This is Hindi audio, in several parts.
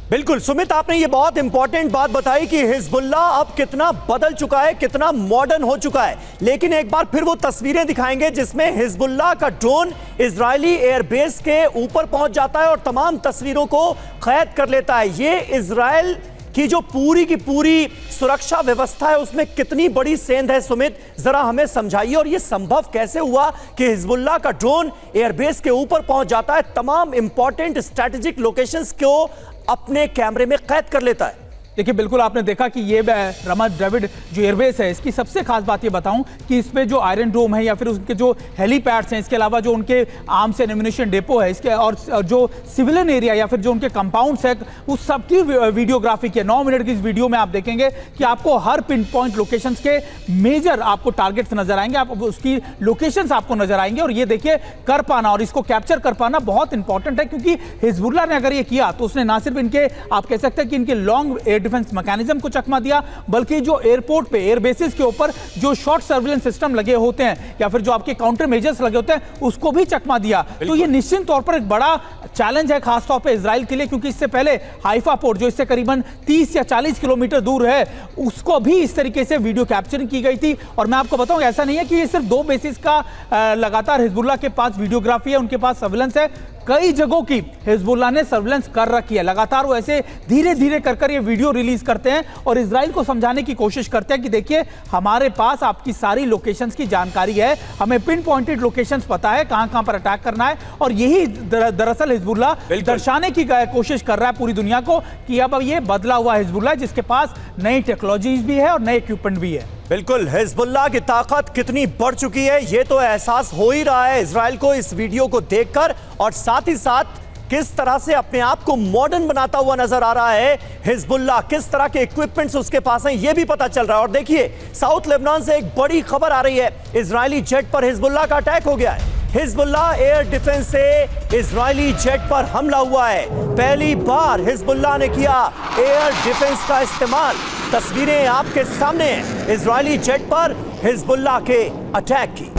बिल्कुल सुमित, आपने ये बहुत इंपॉर्टेंट बात बताई कि हिजबुल्लाह अब कितना बदल चुका है, कितना मॉडर्न हो चुका है। लेकिन एक बार फिर वो तस्वीरें दिखाएंगे जिसमें हिजबुल्लाह का ड्रोन इजरायली एयरबेस के ऊपर पहुंच जाता है और तमाम तस्वीरों को कैद कर लेता है। ये इजराइल की जो पूरी की पूरी सुरक्षा व्यवस्था है उसमें कितनी बड़ी सेंध है सुमित, जरा हमें समझाइए। और ये संभव कैसे हुआ कि हिजबुल्लाह का ड्रोन एयरबेस के ऊपर पहुंच जाता है, तमाम इंपॉर्टेंट स्ट्रेटेजिक लोकेशंस को अपने कैमरे में कैद कर लेता है? देखिए, बिल्कुल आपने देखा कि ये रामत डेविड जो एयरबेस है, इसकी सबसे खास बात ये बताऊं कि इसमें जो आयरन डोम है या फिर उसके जो हेलीपैड्स हैं, इसके अलावा जो उनके आर्म्स एंड एम्यूनिशन डिपो है, इसके और जो सिविलियन एरिया या फिर जो उनके कंपाउंड्स है, उस सबकी वीडियोग्राफी की 9 मिनट की इस वीडियो में आप देखेंगे कि आपको हर पिन पॉइंट लोकेशंस के मेजर आपको टारगेट्स नजर आएंगे, आप उसकी लोकेशंस आपको नजर आएंगे। और ये देखिए, कर पाना और इसको कैप्चर कर पाना बहुत इंपॉर्टेंट है, क्योंकि हिजबुल्लाह ने अगर ये किया तो उसने ना सिर्फ इनके, आप कह सकते हैं कि इनके लॉन्ग एयर डिफेंस मैकेनिज्म को चकमा दिया, बल्कि जो एयरपोर्ट पे एयरबेसिस के ऊपर जो शॉर्ट सर्विलेंस सिस्टम लगे होते हैं या फिर जो आपके काउंटर मेजर्स लगे होते हैं उसको भी चकमा दिया। तो ये निश्चित तौर पर एक बड़ा चैलेंज है खासतौर पे इजराइल के लिए, क्योंकि इससे पहले हाइफा पोर्ट जो इससे करीबन 30 या 40 किलोमीटर दूर है, उसको भी इस तरीके से वीडियो कैप्चरिंग की गई थी। और मैं आपको बताऊं, ऐसा नहीं है कि ये सिर्फ 2 बेसिस का लगातार हिजबुल्लाह के पास वीडियोग्राफी है, उनके पास सर्विलेंस है, कई जगहों की हिजबुल्लाह ने सर्विलेंस कर रखी है। लगातार वो ऐसे धीरे धीरे कर ये वीडियो रिलीज करते हैं और इजराइल को समझाने की कोशिश करते हैं कि देखिए, हमारे पास आपकी सारी लोकेशंस की जानकारी है, हमें पिन पॉइंटेड लोकेशंस पता है कहां पर अटैक करना है। और यही दरअसल हिजबुल्लाह दर्शाने की कोशिश कर रहा है पूरी दुनिया को कि अब ये बदला हुआ हिजबुल्लाह जिसके पास नई टेक्नोलॉजीज भी है और नए इक्विपमेंट भी है। बिल्कुल, हिजबुल्लाह की ताकत कितनी बढ़ चुकी है ये तो एहसास हो ही रहा है इजराइल को इस वीडियो को देखकर, और साथ ही साथ किस तरह से अपने आप को मॉडर्न बनाता हुआ नजर आ रहा है हिजबुल्लाह, किस तरह के इक्विपमेंट्स उसके पास हैं ये भी पता चल रहा है। और देखिए, साउथ लेबनान से एक बड़ी खबर आ रही है, इजरायली जेट पर हिजबुल्लाह का अटैक हो गया है। हिजबुल्लाह एयर डिफेंस से इजरायली जेट पर हमला हुआ है। पहली बार हिजबुल्लाह ने किया एयर डिफेंस का इस्तेमाल। तस्वीरें आपके सामने हैं इजरायली जेट पर हिजबुल्लाह के अटैक की।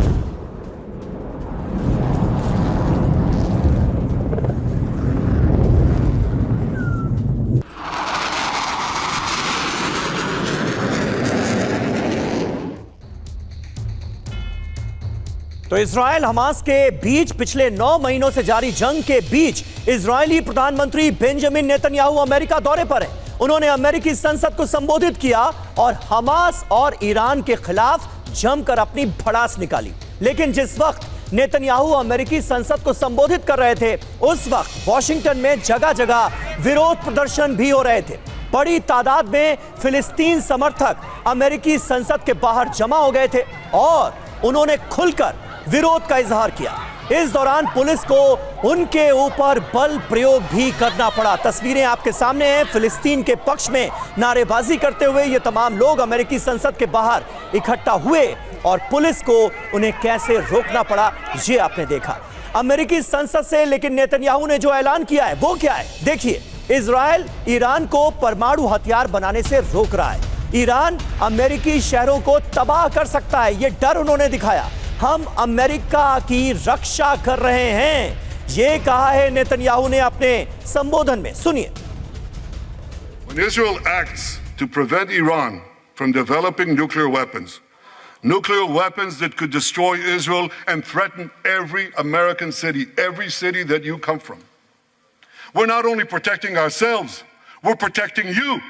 तो इजराइल हमास के बीच पिछले 9 महीनों से जारी जंग के बीच इजरायली प्रधानमंत्री बेंजामिन नेतन्याहू अमेरिका दौरे पर हैं। उन्होंने अमेरिकी संसद को संबोधित किया और हमास और ईरान के खिलाफ जमकर अपनी भड़ास निकाली। लेकिन जिस वक्त नेतन्याहू अमेरिकी संसद को संबोधित कर रहे थे, उस वक्त वॉशिंगटन में जगह जगह विरोध प्रदर्शन भी हो रहे थे। बड़ी तादाद में फिलिस्तीन समर्थक अमेरिकी संसद के बाहर जमा हो गए थे और उन्होंने खुलकर विरोध का इजहार किया। इस दौरान पुलिस को उनके ऊपर बल प्रयोग भी करना पड़ा। तस्वीरें आपके सामने हैं, फिलिस्तीन के पक्ष में नारेबाजी करते हुए ये तमाम लोग अमेरिकी संसद के बाहर इकट्ठा हुए और पुलिस को उन्हें कैसे रोकना पड़ा ये आपने देखा अमेरिकी संसद से। लेकिन नेतन्याहू ने जो ऐलान किया है वो क्या है, देखिए। इजराइल ईरान को परमाणु हथियार बनाने से रोक रहा है। ईरान अमेरिकी शहरों को तबाह कर सकता है, ये डर उन्होंने दिखाया। हम अमेरिका की रक्षा कर रहे हैं, ये कहा है नेतन्याहू ने अपने संबोधन में। सुनिए। When Israel acts to prevent Iran from developing nuclear weapons that could destroy Israel and threaten every American city, every city that you come from, we're not only protecting ourselves, we're protecting you.